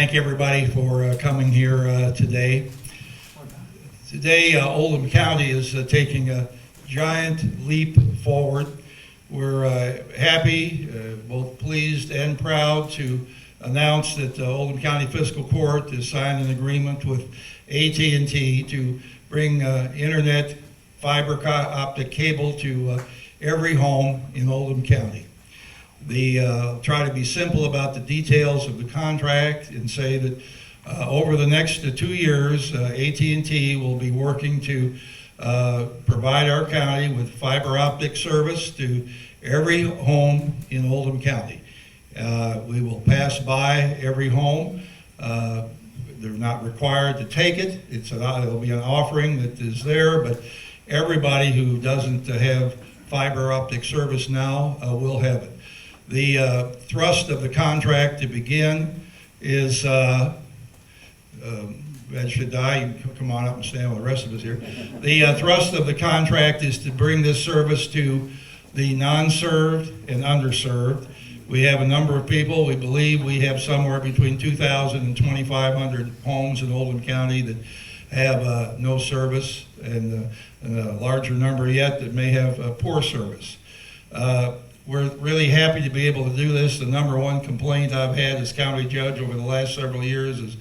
thank everybody for coming here today. Today, Oldham County is taking a giant leap forward. We're happy, both pleased and proud to announce that the Oldham County Fiscal Court has signed an agreement with AT&T to bring internet fiber optic cable to every home in Oldham County. Try to be simple about the details of the contract and say that over the next 2 years, AT&T will be working to provide our county with fiber optic service to every home in Oldham County. We will pass by every home. They're not required to take it. It'll be an offering that is there, but everybody who doesn't have fiber optic service now will have it. The thrust of the contract to begin is, Ed should die, you can come on up and stand with the rest of us here. The thrust of the contract is to bring this service to the non-served and underserved. We have a number of people. We believe we have somewhere between 2,000 and 2,500 homes in Oldham County that have no service, and a larger number yet that may have poor service. We're really happy to be able to do this. The number one complaint I've had as county judge over the last several years is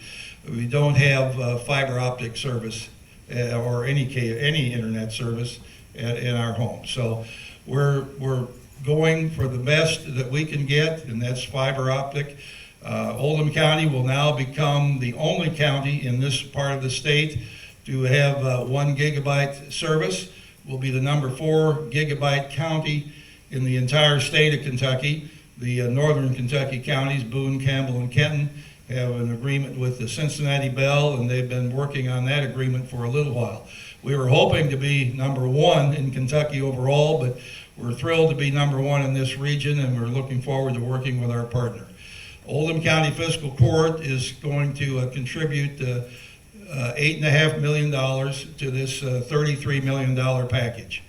we don't have fiber optic service or any internet service in our home. So we're going for the best that we can get, and that's fiber optic. Oldham County will now become the only county in this part of the state to have 1 gigabyte service. We'll be the number 4 gigabyte county in the entire state of Kentucky. The northern Kentucky counties, Boone, Campbell, and Kenton, have an agreement with the Cincinnati Bell, and they've been working on that agreement for a little while. We were hoping to be number 1 in Kentucky overall, but we're thrilled to be number 1 in this region, and we're looking forward to working with our partner. Oldham County Fiscal Court is going to contribute $8.5 million to this $33 million package.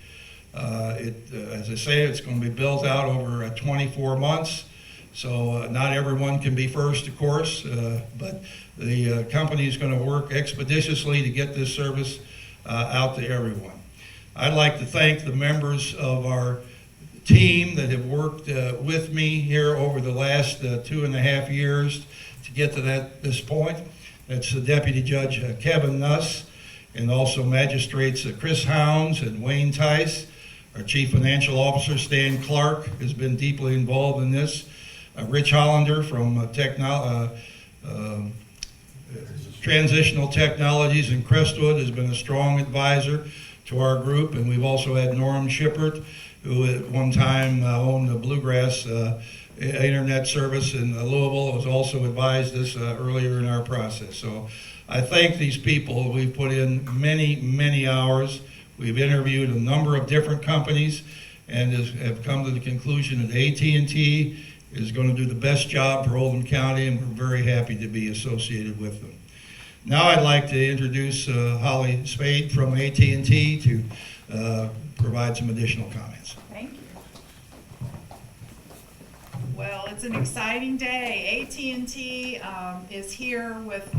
As I say, it's going to be built out over 24 months, so not everyone can be first, of course, but the company is going to work expeditiously to get this service out to everyone. I'd like to thank the members of our team that have worked with me here over the last 2.5 years to get to this point. That's Deputy Judge Kevin Nuss, and also Magistrates Chris Hounds and Wayne Tice. Our Chief Financial Officer, Stan Clark, has been deeply involved in this. Rich Hollander from Transitional Technologies in Crestwood has been a strong advisor to our group, and we've also had Norm Shippert, who at one time owned the Bluegrass internet service in Louisville, has also advised us earlier in our process. So I thank these people. We've put in many, many hours. We've interviewed a number of different companies and have come to the conclusion that AT&T is going to do the best job for Oldham County, and we're very happy to be associated with them. Now I'd like to introduce Holly Spade from AT&T to provide some additional comments. Thank you. Well, it's an exciting day. AT&T is here with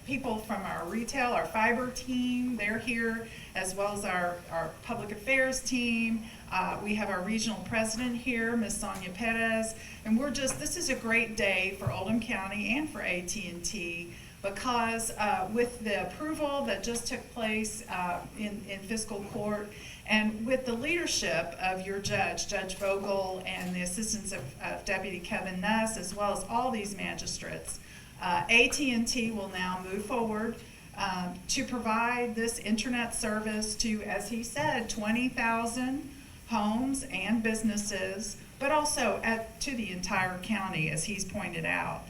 people from our retail, our fiber team. They're here, as well as our public affairs team. We have our regional president here, Ms. Sonia Perez, and this is a great day for Oldham County and for AT&T because with the approval that just took place in fiscal court, and with the leadership of your judge, Judge Vogel, and the assistance of Deputy Kevin Nuss, as well as all these magistrates, AT&T will now move forward to provide this internet service to, as he said, 20,000 homes and businesses, but also to the entire county, as he's pointed out.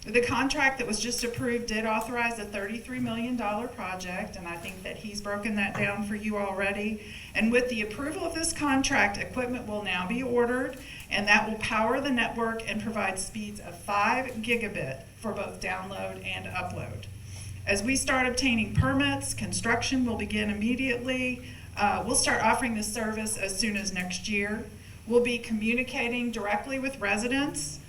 The contract that was just approved did authorize a $33 million project, and I think that he's broken that down for you already. And with the approval of this contract, equipment will now be ordered, and that will power the network and provide speeds of 5 gigabit for both download and upload. As we start obtaining permits, construction will begin immediately. We'll start offering this service as soon as next year. We'll be communicating directly with residents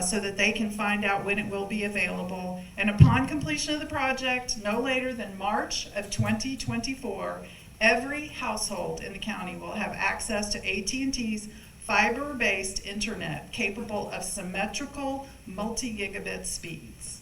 so that they can find out when it will be available. And upon completion of the project, no later than March of 2024, every household in the county will have access to AT&T's fiber-based internet capable of symmetrical multi-gigabit speeds.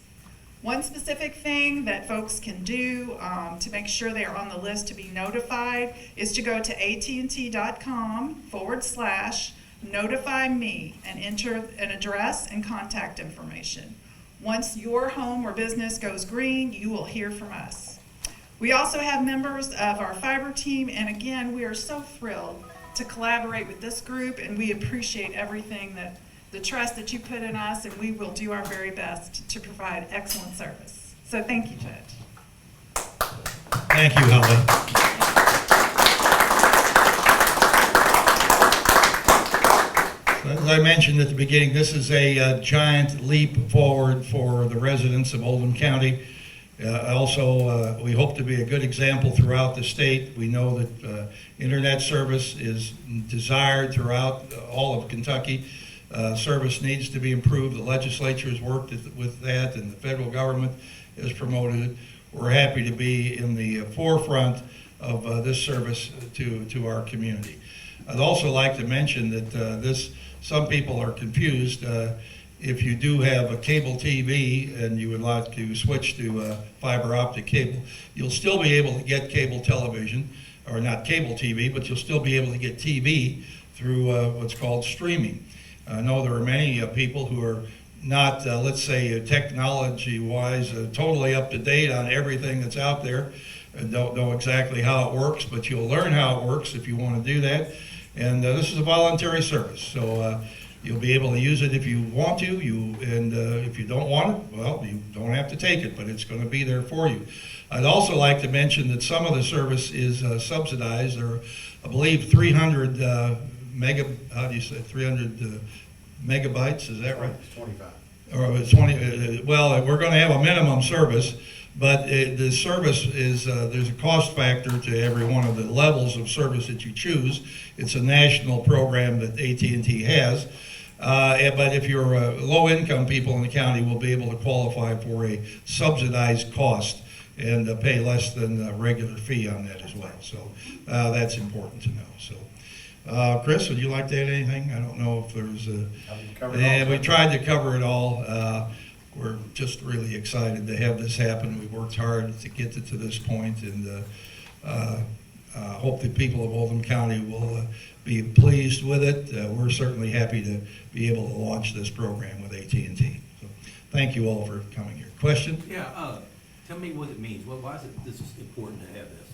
One specific thing that folks can do to make sure they are on the list to be notified is to go to AT&T.com/notify me and enter an address and contact information. Once your home or business goes green, you will hear from us. We also have members of our fiber team, and again, we are so thrilled to collaborate with this group, and we appreciate everything the trust that you put in us, and we will do our very best to provide excellent service. So thank you, Judge. Thank you, Holly. As I mentioned at the beginning, this is a giant leap forward for the residents of Oldham County. Also, we hope to be a good example throughout the state. We know that internet service is desired throughout all of Kentucky. Service needs to be improved. The legislature has worked with that, and the federal government has promoted it. We're happy to be in the forefront of this service to our community. I'd also like to mention that some people are confused. If you do have a cable TV and you would like to switch to fiber optic cable, you'll still be able to get cable television, or not cable TV, but you'll still be able to get TV through what's called streaming. I know there are many people who are not, let's say, technology-wise, totally up to date on everything that's out there and don't know exactly how it works, but you'll learn how it works if you want to do that. And this is a voluntary service, so you'll be able to use it if you want to, and if you don't want it, well, you don't have to take it, but it's going to be there for you. I'd also like to mention that some of the service is subsidized. There are, I believe, 300 300 megabytes, is that right? It's 25. Or it's 20, well, we're going to have a minimum service, but the service is, there's a cost factor to every one of the levels of service that you choose. It's a national program that AT&T has. But if you're low-income people in the county, will be able to qualify for a subsidized cost and pay less than a regular fee on that as well. So that's important to know. So, Chris, would you like to add anything? I don't know if there's a... we tried to cover it all. We're just really excited to have this happen. We worked hard to get it to this point, and hope the people of Oldham County will be pleased with it. We're certainly happy to be able to launch this program with AT&T. So thank you all for coming here. Question? Yeah, tell me what it means. Why is this important to have this?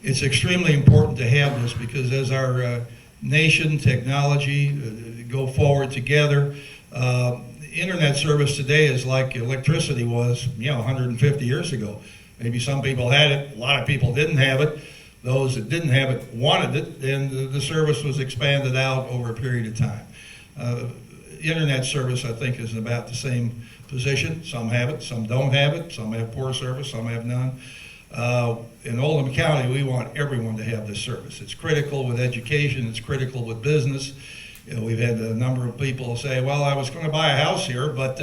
It's extremely important to have this because as our nation, technology go forward together, internet service today is like electricity was, 150 years ago. Maybe some people had it, a lot of people didn't have it. Those that didn't have it wanted it, and the service was expanded out over a period of time. Internet service, I think, is in about the same position. Some have it, some don't have it, some have poor service, some have none. In Oldham County, we want everyone to have this service. It's critical with education, it's critical with business. We've had a number of people say, well, I was going to buy a house here, but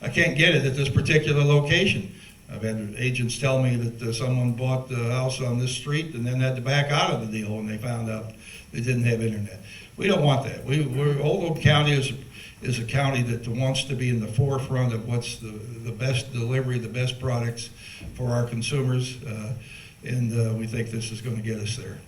I can't get it at this particular location. I've had agents tell me that someone bought the house on this street and then had to back out of the deal when they found out they didn't have internet. We don't want that. Oldham County is a county that wants to be in the forefront of what's the best delivery, the best products for our consumers, and we think this is going to get us there.